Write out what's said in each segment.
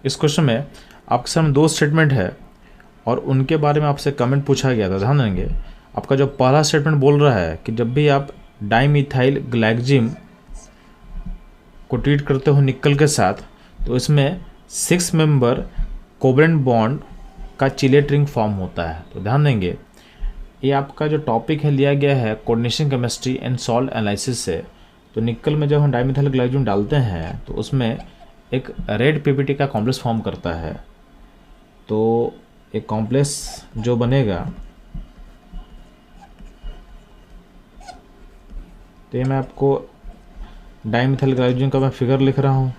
इस क्वेश्चन में आपके सामने दो स्टेटमेंट है और उनके बारे में आपसे कमेंट पूछा गया था। ध्यान देंगे, आपका जो पहला स्टेटमेंट बोल रहा है कि जब भी आप डाइमिथाइल ग्लाइकोजिम को ट्रीट करते हो निकल के साथ तो इसमें 6 मेंबर कोवलेंट बॉन्ड का चिलेट रिंग फॉर्म होता है। तो ध्यान देंगे, ये आपका जो टॉपिक है लिया गया है coordination chemistry and salt analysis से। तो निकल में जब हम डाइमिथाइल ग्लाइकोजिम डालते हैं तो उसमें एक रेड पीपीटी का कॉम्प्लेक्स फॉर्म करता है। तो एक कॉम्प्लेक्स जो बनेगा, तो ये मैं आपको डाइमिथाइल ग्लाइकोजिम का मैं फिगर लिख रहा हूँ।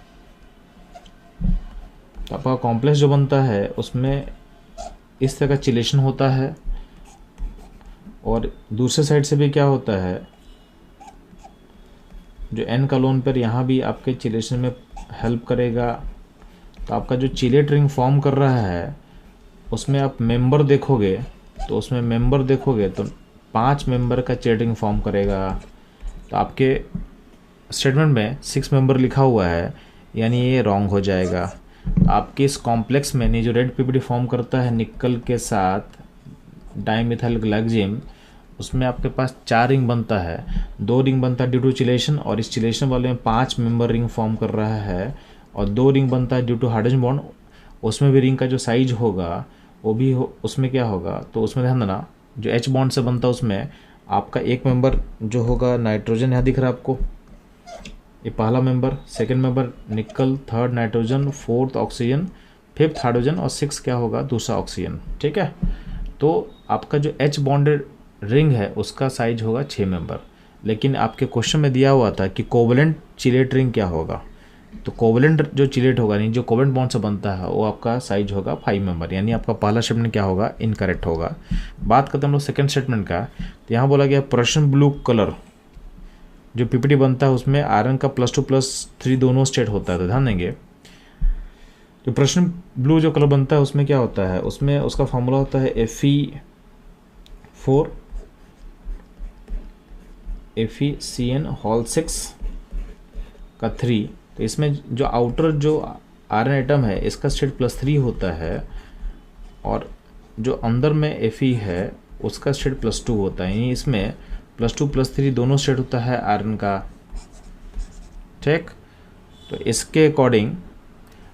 तो आपका कॉम्प्लेक्स जो बनता है उसमें इस तरह का चिलेशन होता है और दूसरे साइड से भी क्या होता है, जो एन कॉलोन पर यहाँ भी आपके चिलेशन में हेल्प करेगा। तो आपका जो चिलेट रिंग फॉर्म कर रहा है उसमें आप मेंबर देखोगे तो उसमें मेंबर देखोगे तो 5 मेंबर का चिलेट रिंग फॉर्म करेगा। तो आपके स्टेटमेंट में 6 मेंबर लिखा हुआ है, यानी ये रॉन्ग हो जाएगा। आपके इस कॉम्प्लेक्स में नहीं जो रेड पीपीटी फॉर्म करता है निकल के साथ डाइमिथाइल ग्लाइकोजिम, उसमें आपके पास 4 रिंग बनता है। 2 रिंग बनता है ड्यू टू चिलेशन और इस चिलेशन वाले में 5 मेंबर रिंग फॉर्म कर रहा है, और 2 रिंग बनता है ड्यू टू हाइड्रोजन बॉन्ड। उसमें भी रिंग का जो साइज होगा वो भी उसमें क्या होगा, तो उसमें ध्यान देना जो एच बॉन्ड से बनता है उसमें आपका एक मेंबर जो होगा नाइट्रोजन, यहाँ दिख रहा है आपको, ये पहला मेंबर, सेकंड मेंबर निकल, third nitrogen, fourth oxygen, fifth hydrogen और 6 क्या होगा, दूसरा ऑक्सीजन। ठीक है, तो आपका जो एच बॉन्डेड रिंग है उसका साइज होगा 6 मेंबर। लेकिन आपके क्वेश्चन में दिया हुआ था कि कोवलेंट चिलेट रिंग क्या होगा, तो कोवलेंट जो चिलेट होगा नहीं जो कोवलेंट बॉन्ड से बनता है वो आपका साइज होगा 5 मेंबर, यानी आपका पहला स्टेटमेंट क्या होगा, इनकरेक्ट होगा। बात करते हैं हम लोग सेकेंड स्टेटमेंट का। तो यहाँ बोला गया प्रूशियन ब्लू कलर जो पीपीटी बनता है उसमें आयरन का +2 +3 दोनों स्टेट होता है। तो ध्यान देंगे जो प्रूशियन ब्लू जो कलर बनता है उसमें क्या होता है, उसमें उसका फॉर्मूला होता है FeCN6 का 3। तो इसमें जो आउटर जो आयरन एटम है इसका स्टेट +3 होता है और जो अंदर में Fe है उसका स्टेट +2 होता है, यानी इसमें +2 +3 दोनों स्टेट होता है आयरन का। ठीक, तो इसके अकॉर्डिंग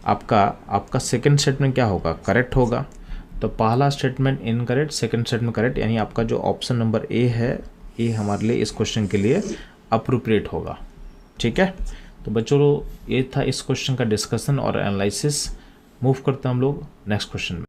आपका सेकंड स्टेटमेंट क्या होगा, करेक्ट होगा। तो पहला statement incorrect, second statement correct, यानी आपका जो ऑप्शन नंबर ए है ये हमारे लिए इस क्वेश्चन के लिए अप्रोप्रिएट होगा। ठीक है, तो बच्चों ये था इस क्वेश्चन का डिस्कशन और एनालिसिस। मूव करते हैं हम लोग नेक्स्ट क्वेश्चन में।